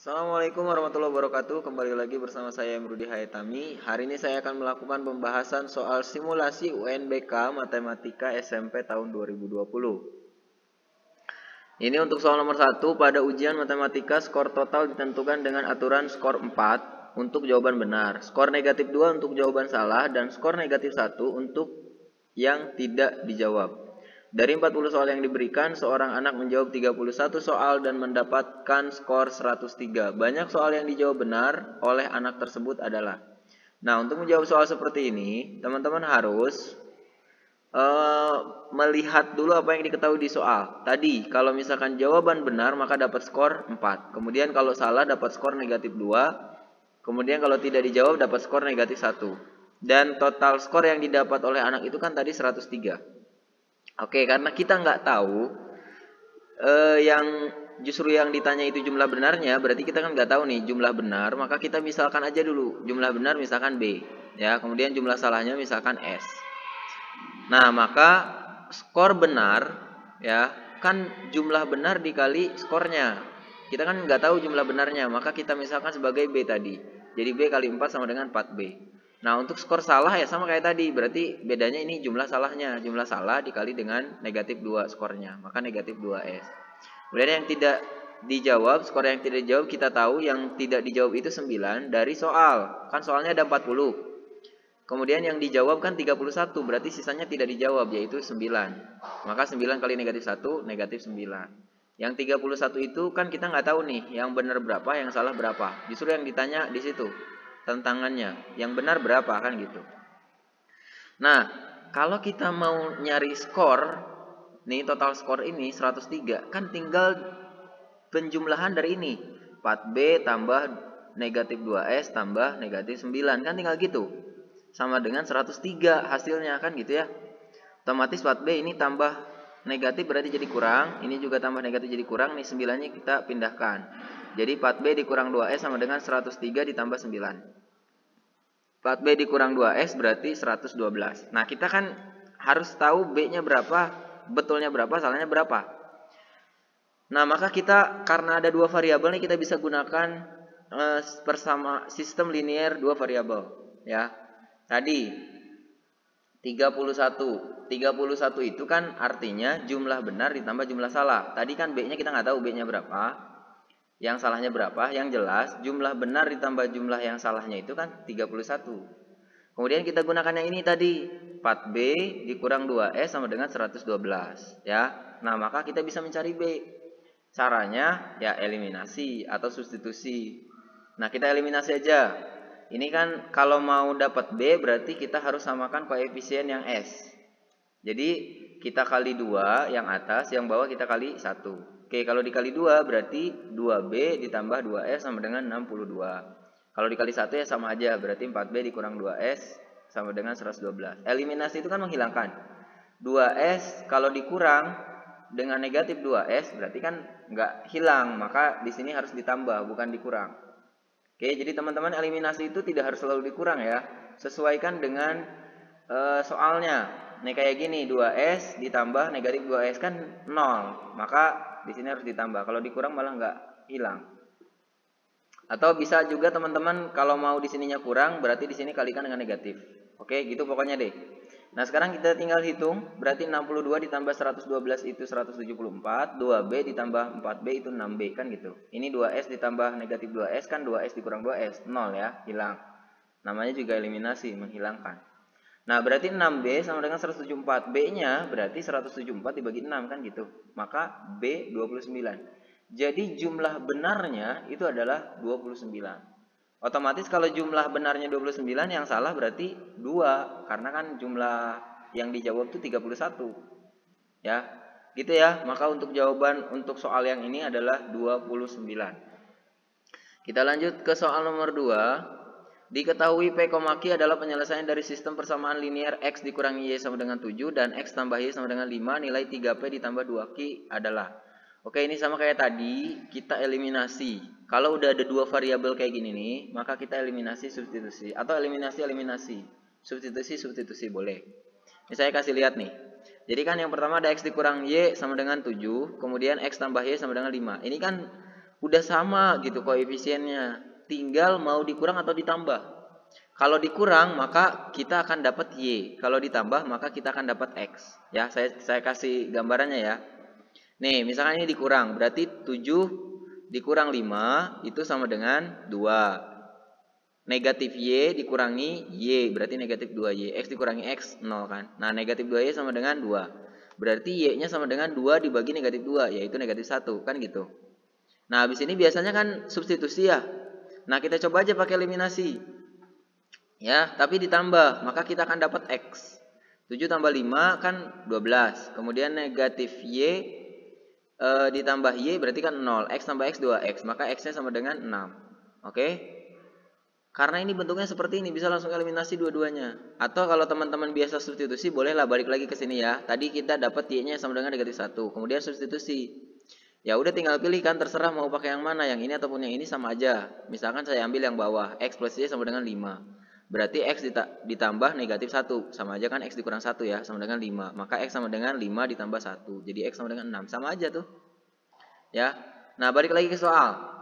Assalamualaikum warahmatullahi wabarakatuh. Kembali lagi bersama saya Emrudi Hayatami. Hari ini saya akan melakukan pembahasan soal simulasi UNBK Matematika SMP tahun 2020. Ini untuk soal nomor 1. Pada ujian matematika, skor total ditentukan dengan aturan skor 4 untuk jawaban benar, skor negatif 2 untuk jawaban salah, dan skor negatif 1 untuk yang tidak dijawab. Dari 40 soal yang diberikan, seorang anak menjawab 31 soal dan mendapatkan skor 103. Banyak soal yang dijawab benar oleh anak tersebut adalah. Nah, untuk menjawab soal seperti ini, teman-teman harus melihat dulu apa yang diketahui di soal. Tadi, kalau misalkan jawaban benar, maka dapat skor 4. Kemudian kalau salah dapat skor negatif 2. Kemudian kalau tidak dijawab dapat skor negatif 1. Dan total skor yang didapat oleh anak itu kan tadi 103. Oke, karena kita nggak tahu yang justru yang ditanya itu jumlah benarnya, berarti kita kan nggak tahu nih jumlah benar, maka kita misalkan aja dulu jumlah benar misalkan B, ya, kemudian jumlah salahnya misalkan S. Nah, maka skor benar, ya, kan jumlah benar dikali skornya. Kita kan nggak tahu jumlah benarnya, maka kita misalkan sebagai B tadi. Jadi B kali 4 sama dengan 4B. Nah, untuk skor salah ya sama kayak tadi, berarti bedanya ini jumlah salahnya. Jumlah salah dikali dengan negatif 2 skornya, maka negatif 2S. Kemudian yang tidak dijawab, skor yang tidak dijawab kita tahu yang tidak dijawab itu 9 dari soal. Kan soalnya ada 40. Kemudian yang dijawab kan 31, berarti sisanya tidak dijawab, yaitu 9. Maka 9 kali negatif 1, negatif 9. Yang 31 itu kan kita nggak tahu nih, yang benar berapa, yang salah berapa. Justru yang ditanya di situ, tantangannya. Yang benar berapa, kan gitu. Nah, kalau kita mau nyari skor, nih total skor ini 103, kan tinggal penjumlahan dari ini. 4B tambah negatif 2S tambah negatif 9, kan tinggal gitu. Sama dengan 103 hasilnya, kan gitu ya. Otomatis 4B ini tambah negatif berarti jadi kurang, ini juga tambah negatif jadi kurang, nih 9-nya kita pindahkan. Jadi 4B dikurang 2S sama dengan 103 ditambah 9. 4B dikurang 2S berarti 112. Nah, kita kan harus tahu B-nya berapa, betulnya berapa, salahnya berapa. Nah, maka kita karena ada dua variabel nih, kita bisa gunakan bersama sistem linear dua variabel, ya. Tadi 31 itu kan artinya jumlah benar ditambah jumlah salah. Tadi kan B-nya kita nggak tahu B-nya berapa, yang salahnya berapa. Yang jelas jumlah benar ditambah jumlah yang salahnya itu kan 31. Kemudian kita gunakan yang ini tadi, 4B dikurang 2S sama dengan 112, ya. Nah, maka kita bisa mencari B. Caranya ya eliminasi atau substitusi. Nah, kita eliminasi aja. Ini kan kalau mau dapat B berarti kita harus samakan koefisien yang S. Jadi kita kali 2 yang atas, yang bawah kita kali 1. Oke, kalau dikali 2 berarti 2B ditambah 2S sama dengan 62. Kalau dikali 1 ya sama aja, berarti 4B dikurang 2S sama dengan 112. Eliminasi itu kan menghilangkan. 2S kalau dikurang dengan negatif 2S berarti kan nggak hilang, maka di sini harus ditambah bukan dikurang. Oke, jadi teman-teman eliminasi itu tidak harus selalu dikurang ya. Sesuaikan dengan soalnya. Nih kayak gini, 2S ditambah negatif 2S kan 0. Maka di sini harus ditambah. Kalau dikurang malah nggak hilang. Atau bisa juga teman-teman kalau mau di sininya kurang berarti di sini kalikan dengan negatif. Oke, gitu pokoknya deh. Nah, sekarang kita tinggal hitung, berarti 62 ditambah 112 itu 174, 2B ditambah 4B itu 6B, kan gitu. Ini 2S ditambah negatif 2S kan 2S dikurang 2S, 0 ya, hilang. Namanya juga eliminasi, menghilangkan. Nah, berarti 6B sama dengan 174, B-nya berarti 174 dibagi 6 kan gitu. Maka B 29. Jadi jumlah benarnya itu adalah 29. Otomatis kalau jumlah benarnya 29, yang salah berarti 2. Karena kan jumlah yang dijawab itu 31. Ya, gitu ya. Maka untuk jawaban untuk soal yang ini adalah 29. Kita lanjut ke soal nomor 2. Diketahui P, Q adalah penyelesaian dari sistem persamaan linear X dikurangi Y sama dengan 7 dan X tambah Y sama dengan 5, nilai 3P ditambah 2Q adalah. Oke, ini sama kayak tadi, kita eliminasi. Kalau udah ada dua variabel kayak gini nih, maka kita eliminasi substitusi atau eliminasi. Substitusi boleh. Ini saya kasih lihat nih. Jadi kan yang pertama ada X dikurang Y sama dengan 7, kemudian X tambah Y sama dengan 5. Ini kan Udah sama gitu koefisiennya. Tinggal mau dikurang atau ditambah. Kalau dikurang maka kita akan dapat Y. Kalau ditambah maka kita akan dapat X. Ya, saya kasih gambarannya ya. Nih, misalkan ini dikurang, berarti 7 dikurang 5 itu sama dengan 2. Negatif Y dikurangi Y, berarti negatif 2Y. X dikurangi X, 0 kan. Nah, negatif 2Y sama dengan 2. Berarti Y-nya sama dengan 2 dibagi negatif 2, yaitu negatif 1, kan gitu. Nah, habis ini biasanya kan substitusi ya. Nah, kita coba aja pakai eliminasi. Ya, tapi ditambah, maka kita akan dapat X. 7 tambah 5 kan 12. Kemudian negatif Y ditambah Y berarti kan 0. X tambah X 2X, maka X-nya sama dengan 6. Oke? Karena ini bentuknya seperti ini, bisa langsung eliminasi dua-duanya. Atau kalau teman-teman biasa substitusi, bolehlah balik lagi ke sini ya. Tadi kita dapat Y-nya sama dengan negatif 1. Kemudian substitusi. Ya udah tinggal pilih kan, terserah mau pakai yang mana. Yang ini ataupun yang ini sama aja. Misalkan saya ambil yang bawah. X plus Y sama dengan 5. Berarti X ditambah negatif 1. Sama aja kan X dikurang 1 ya, sama dengan 5. Maka X sama dengan 5 ditambah 1. Jadi X sama dengan 6. Sama aja tuh. Ya. Nah, balik lagi ke soal.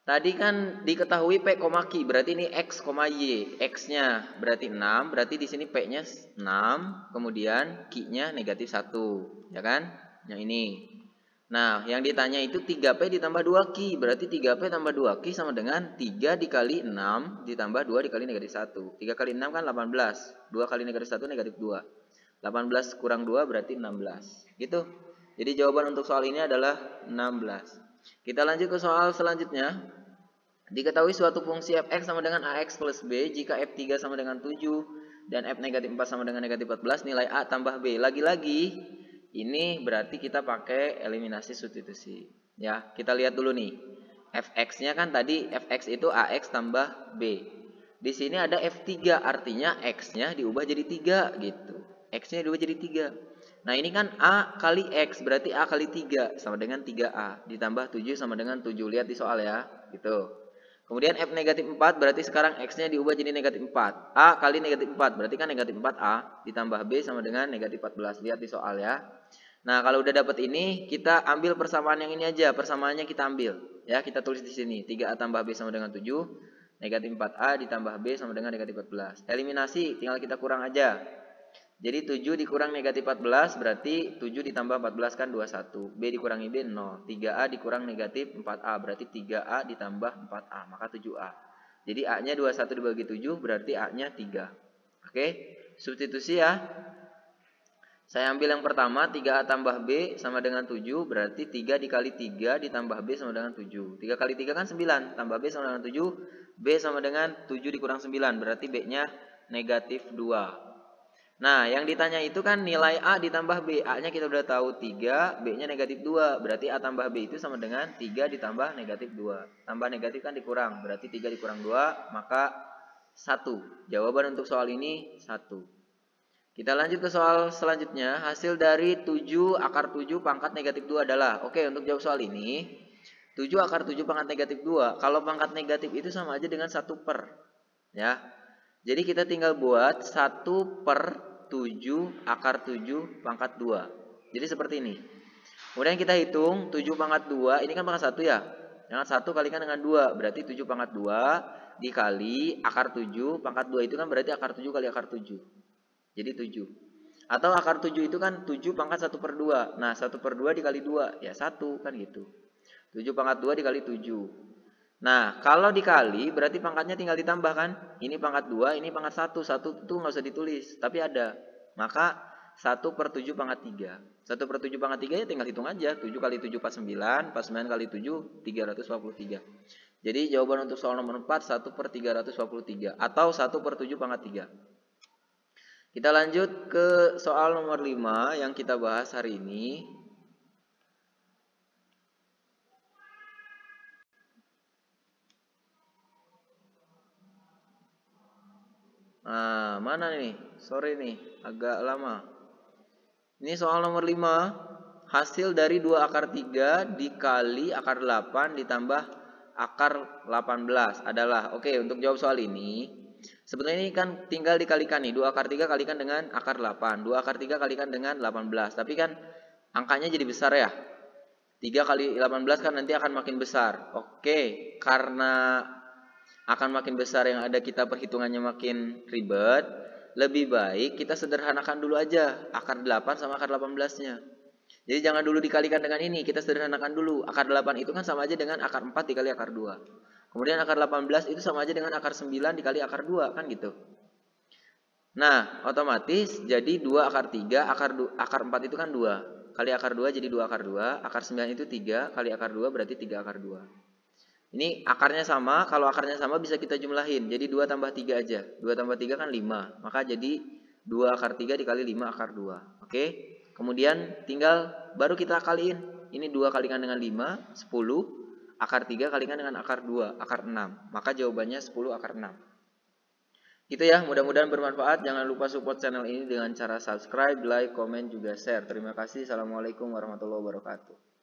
Tadi kan diketahui P, Q, berarti ini X, Y. X-nya berarti 6, berarti di sini P-nya 6, kemudian Q-nya negatif 1, ya kan? Yang ini. Nah, yang ditanya itu 3P ditambah 2Q, berarti 3P tambah 2Q sama dengan 3 dikali 6 ditambah 2 dikali negatif 1. 3 kali 6 kan 18, 2 kali negatif 1 negatif 2. 18 kurang 2 berarti 16, gitu. Jadi jawaban untuk soal ini adalah 16. Kita lanjut ke soal selanjutnya. Diketahui suatu fungsi fx sama dengan ax plus b jika f3 sama dengan 7 dan f negatif 4 sama dengan negatif 14, nilai a tambah b. Lagi-lagi ini berarti kita pakai eliminasi substitusi. Ya, kita lihat dulu nih. Fx-nya kan tadi fx itu ax tambah b. Di sini ada f3, artinya x-nya diubah jadi 3 gitu. X-nya diubah jadi 3. Nah, ini kan A kali X, berarti A kali 3 sama dengan 3A. Ditambah 7 sama dengan 7. Lihat di soal ya, gitu. Kemudian F negatif 4, berarti sekarang X-nya diubah jadi negatif 4. A kali negatif 4, berarti kan negatif 4A. Ditambah B sama dengan negatif 14. Lihat di soal ya. Nah, kalau udah dapat ini, kita ambil persamaan yang ini aja. Persamaannya kita ambil. Ya, kita tulis di sini. 3A tambah B sama dengan 7. Negatif 4A ditambah B sama dengan negatif 14. Eliminasi, tinggal kita kurang aja. Jadi 7 dikurang negatif 14 berarti 7 ditambah 14 kan 21. B dikurangi B 0. 3A dikurang negatif 4A berarti 3A ditambah 4A. Maka 7A. Jadi A-nya 21 dibagi 7 berarti A-nya 3. Oke. Substitusi ya. Saya ambil yang pertama 3A tambah B sama dengan 7 berarti 3 dikali 3 ditambah B sama dengan 7. 3 kali 3 kan 9 tambah B sama dengan 7. B sama dengan 7 dikurang 9 berarti B-nya negatif 2. Nah, yang ditanya itu kan nilai A ditambah B. A-nya kita udah tahu 3, B-nya negatif 2. Berarti A tambah B itu sama dengan 3 ditambah negatif 2. Tambah negatif kan dikurang. Berarti 3 dikurang 2, maka 1. Jawaban untuk soal ini 1. Kita lanjut ke soal selanjutnya. Hasil dari 7 akar 7 pangkat negatif 2 adalah. Oke, untuk jawab soal ini, 7 akar 7 pangkat negatif 2. Kalau pangkat negatif itu sama aja dengan 1 per. Ya. Jadi kita tinggal buat 1 per 7 akar 7 pangkat 2. Jadi seperti ini. Kemudian kita hitung 7 pangkat 2, ini kan pangkat 1 ya. Pangkat 1 kalikan dengan 2, berarti 7 pangkat 2 dikali akar 7. Pangkat 2 itu kan berarti akar 7 kali akar 7. Jadi 7. Atau akar 7 itu kan 7 pangkat 1 per 2. Nah, 1 per 2 dikali 2, ya 1 kan gitu. 7 pangkat 2 dikali 7. Nah, kalau dikali berarti pangkatnya tinggal ditambah kan. Ini pangkat 2, ini pangkat 1. 1 itu nggak usah ditulis, tapi ada. Maka 1 per 7 pangkat 3. 1 per 7 pangkat 3 ya tinggal hitung aja. 7 kali 7 49, 49 kali 7 323. Jadi jawaban untuk soal nomor 4 1 per 323 atau 1 per 7 pangkat 3. Kita lanjut ke soal nomor 5 yang kita bahas hari ini. Nah, mana nih? Sorry nih, agak lama. Ini soal nomor 5. Hasil dari 2 akar 3 dikali akar 8 ditambah akar 18 adalah. Oke, untuk jawab soal ini, sebetulnya ini kan tinggal dikalikan nih. 2 akar 3 kalikan dengan akar 8. 2 akar 3 kalikan dengan 18. Tapi kan angkanya jadi besar ya. 3 kali 18 kan nanti akan makin besar. Oke, karena akan makin besar yang ada kita perhitungannya makin ribet, lebih baik kita sederhanakan dulu aja akar 8 sama akar 18-nya. Jadi jangan dulu dikalikan dengan ini, kita sederhanakan dulu. Akar 8 itu kan sama aja dengan akar 4 dikali akar 2. Kemudian akar 18 itu sama aja dengan akar 9 dikali akar 2, kan gitu. Nah, otomatis jadi 2 akar 3, akar 4 itu kan 2. Kali akar 2 jadi 2 akar 2, akar 9 itu 3, kali akar 2 berarti 3 akar 2. Ini akarnya sama, kalau akarnya sama bisa kita jumlahin. Jadi 2 tambah 3 aja. 2 tambah 3 kan 5, maka jadi 2 akar 3 dikali 5 akar 2. Oke, kemudian tinggal baru kita kaliin. Ini 2 kalikan dengan 5, 10. Akar 3 kalikan dengan akar 2, akar 6. Maka jawabannya 10 akar 6. Itu ya, mudah-mudahan bermanfaat. Jangan lupa support channel ini dengan cara subscribe, like, komen, juga share. Terima kasih. Assalamualaikum warahmatullahi wabarakatuh.